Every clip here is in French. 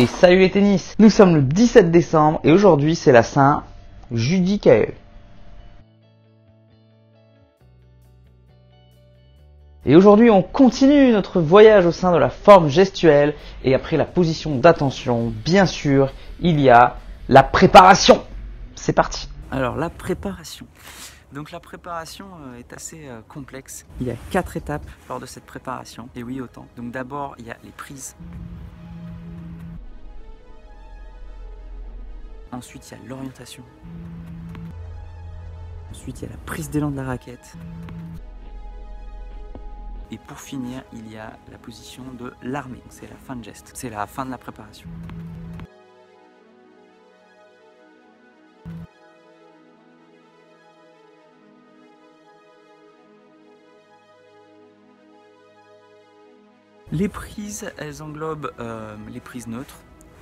salut les tennis. Nous sommes le 17 décembre et aujourd'hui c'est la Saint-Judicaël. Et aujourd'hui on continue notre voyage au sein de la forme gestuelle et après la position d'attention, bien sûr, il y a la préparation. C'est parti. Alors la préparation. Donc la préparation est assez complexe. Il y a 4 étapes lors de cette préparation. Et oui, autant. Donc d'abord, il y a les prises. Ensuite, il y a l'orientation. Ensuite, il y a la prise d'élan de la raquette. Et pour finir, il y a la position de l'armée. C'est la fin de geste. C'est la fin de la préparation. Les prises, elles englobent les prises neutres,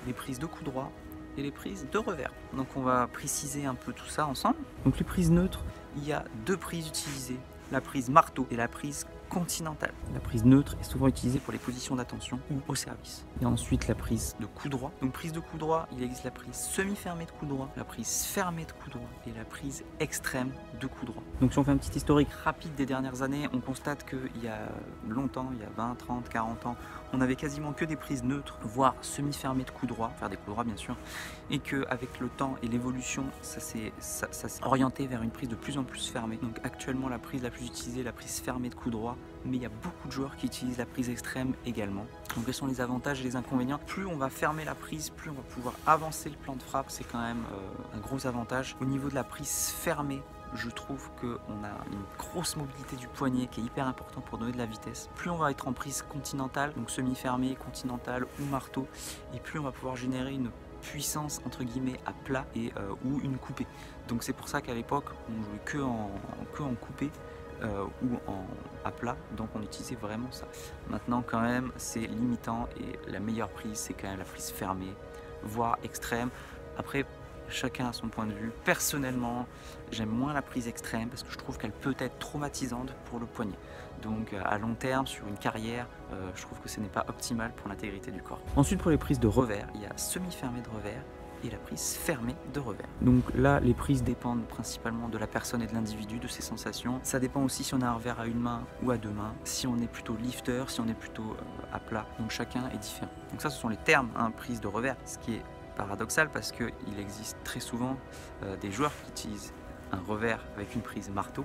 les prises de coup droit et les prises de revers. Donc on va préciser un peu tout ça ensemble. Donc les prises neutres, il y a 2 prises utilisées, la prise marteau et la prise continentale. La prise neutre est souvent utilisée pour les positions d'attention ou au service. Et ensuite la prise de coup droit. Donc prise de coup droit, il existe la prise semi-fermée de coup droit, la prise fermée de coup droit et la prise extrême de coup droit. Donc si on fait un petit historique rapide des dernières années, on constate qu'il y a longtemps, il y a 20, 30, 40 ans, on avait quasiment que des prises neutres, voire semi-fermées de coup droit, faire des coups droits bien sûr, et qu'avec le temps et l'évolution, ça s'est orienté vers une prise de plus en plus fermée. Donc actuellement la prise la plus utilisée est la prise fermée de coup droit, mais il y a beaucoup de joueurs qui utilisent la prise extrême également. Donc quels sont les avantages et les inconvénients? Plus on va fermer la prise, plus on va pouvoir avancer le plan de frappe, c'est quand même un gros avantage. Au niveau de la prise fermée, je trouve qu'on a une grosse mobilité du poignet qui est hyper importante pour donner de la vitesse. Plus on va être en prise continentale, donc semi-fermée, continentale ou marteau, et plus on va pouvoir générer une puissance entre guillemets à plat et ou une coupée. Donc c'est pour ça qu'à l'époque on jouait que en coupée ou à plat, donc on utilisait vraiment ça. Maintenant quand même c'est limitant et la meilleure prise c'est quand même la prise fermée, voire extrême. Après chacun a son point de vue. Personnellement, j'aime moins la prise extrême parce que je trouve qu'elle peut être traumatisante pour le poignet. Donc à long terme, sur une carrière, je trouve que ce n'est pas optimal pour l'intégrité du corps. Ensuite pour les prises de revers, il y a semi-fermée de revers et la prise fermée de revers. Donc là, les prises dépendent principalement de la personne et de l'individu, de ses sensations. Ça dépend aussi si on a un revers à une main ou à 2 mains, si on est plutôt lifter, si on est plutôt à plat. Donc chacun est différent. Donc ça, ce sont les termes, hein, prise de revers, ce qui est paradoxal parce qu'il existe très souvent des joueurs qui utilisent un revers avec une prise marteau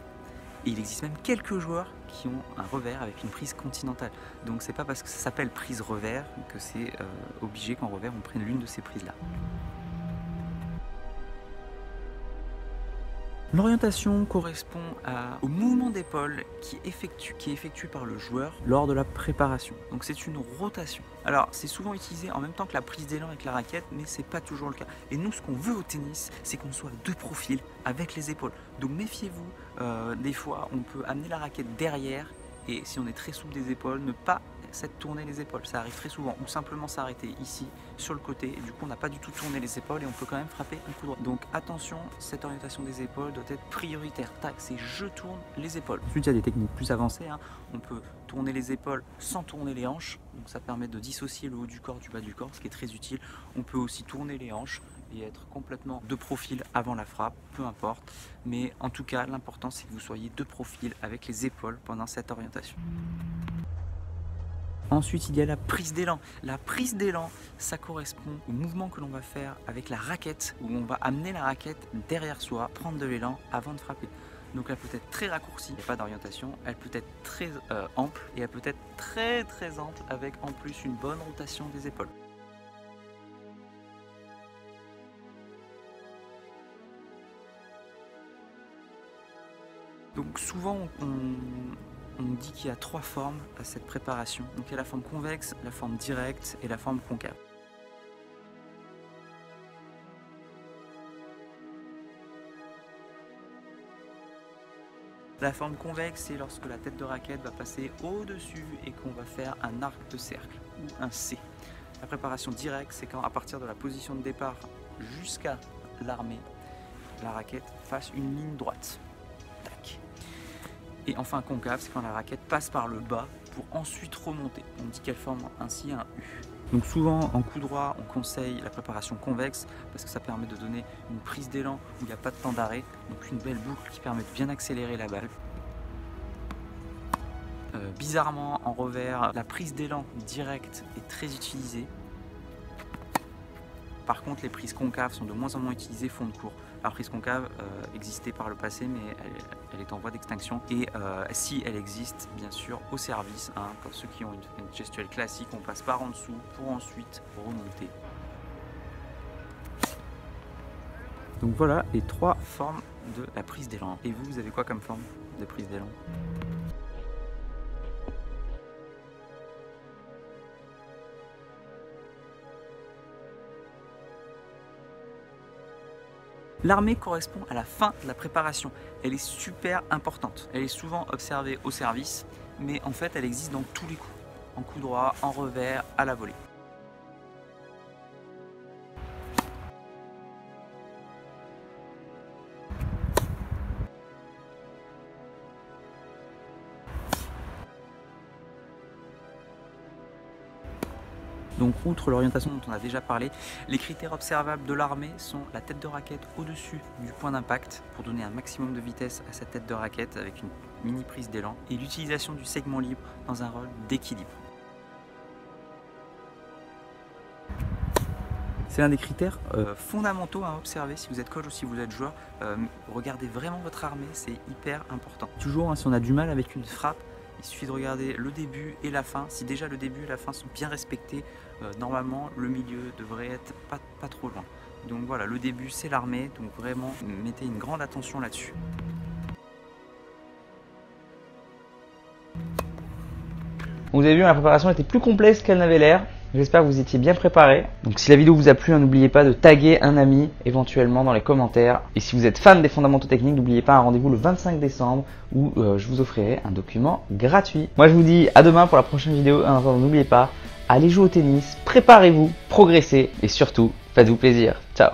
et il existe même quelques joueurs qui ont un revers avec une prise continentale. Donc c'est pas parce que ça s'appelle prise revers que c'est obligé qu'en revers on prenne l'une de ces prises là. L'orientation correspond au mouvement d'épaule qui est effectué par le joueur lors de la préparation. Donc c'est une rotation. Alors c'est souvent utilisé en même temps que la prise d'élan avec la raquette, mais c'est pas toujours le cas. Et nous ce qu'on veut au tennis, c'est qu'on soit de profil avec les épaules. Donc méfiez-vous, des fois on peut amener la raquette derrière et si on est très souple des épaules, ne pas tourner les épaules, ça arrive très souvent, ou simplement s'arrêter ici sur le côté et du coup on n'a pas du tout tourné les épaules et on peut quand même frapper un coup droit. Donc attention, cette orientation des épaules doit être prioritaire. Tac, c'est je tourne les épaules. Ensuite il y a des techniques plus avancées, hein. On peut tourner les épaules sans tourner les hanches, donc ça permet de dissocier le haut du corps du bas du corps, ce qui est très utile. On peut aussi tourner les hanches et être complètement de profil avant la frappe, peu importe, mais en tout cas l'important c'est que vous soyez de profil avec les épaules pendant cette orientation. Ensuite, il y a la prise d'élan. La prise d'élan, ça correspond au mouvement que l'on va faire avec la raquette, où on va amener la raquette derrière soi, prendre de l'élan avant de frapper. Donc elle peut être très raccourcie, il n'y a pas d'orientation, elle peut être très ample et elle peut être très ample avec en plus une bonne rotation des épaules. Donc souvent on dit qu'il y a 3 formes à cette préparation. Donc il y a la forme convexe, la forme directe et la forme concave. La forme convexe, c'est lorsque la tête de raquette va passer au-dessus et qu'on va faire un arc de cercle ou un C. La préparation directe, c'est quand à partir de la position de départ jusqu'à l'armée, la raquette fasse une ligne droite. Tac. Et enfin concave, c'est quand la raquette passe par le bas pour ensuite remonter. On dit qu'elle forme ainsi un U. Donc souvent en coup droit on conseille la préparation convexe parce que ça permet de donner une prise d'élan où il n'y a pas de temps d'arrêt, donc une belle boucle qui permet de bien accélérer la balle. Bizarrement en revers, la prise d'élan directe est très utilisée. Par contre les prises concaves sont de moins en moins utilisées fond de cours. La prise concave existait par le passé mais elle est en voie d'extinction et si elle existe bien sûr au service, hein, comme ceux qui ont une gestuelle classique, on passe par en dessous pour ensuite remonter. Donc voilà les 3 formes de la prise d'élan. Et vous avez quoi comme forme de prise d'élan? L'armée correspond à la fin de la préparation. Elle est super importante. Elle est souvent observée au service, mais en fait elle existe dans tous les coups. En coup droit, en revers, à la volée. Donc outre l'orientation dont on a déjà parlé, les critères observables de l'armée sont la tête de raquette au-dessus du point d'impact pour donner un maximum de vitesse à sa tête de raquette avec une mini prise d'élan et l'utilisation du segment libre dans un rôle d'équilibre. C'est l'un des critères fondamentaux à observer si vous êtes coach ou si vous êtes joueur. Regardez vraiment votre armée, c'est hyper important. Toujours, hein, si on a du mal avec une frappe, il suffit de regarder le début et la fin. Si déjà le début et la fin sont bien respectés, normalement le milieu devrait être pas trop loin. Donc voilà, le début c'est l'armée, donc vraiment mettez une grande attention là-dessus. Vous avez vu, ma préparation était plus complexe qu'elle n'avait l'air. J'espère que vous étiez bien préparés. Donc si la vidéo vous a plu, n'oubliez pas de taguer un ami éventuellement dans les commentaires. Et si vous êtes fan des fondamentaux techniques, n'oubliez pas un rendez-vous le 25 décembre où je vous offrirai un document gratuit. Moi je vous dis à demain pour la prochaine vidéo. En attendant, n'oubliez pas, allez jouer au tennis, préparez-vous, progressez et surtout, faites-vous plaisir. Ciao.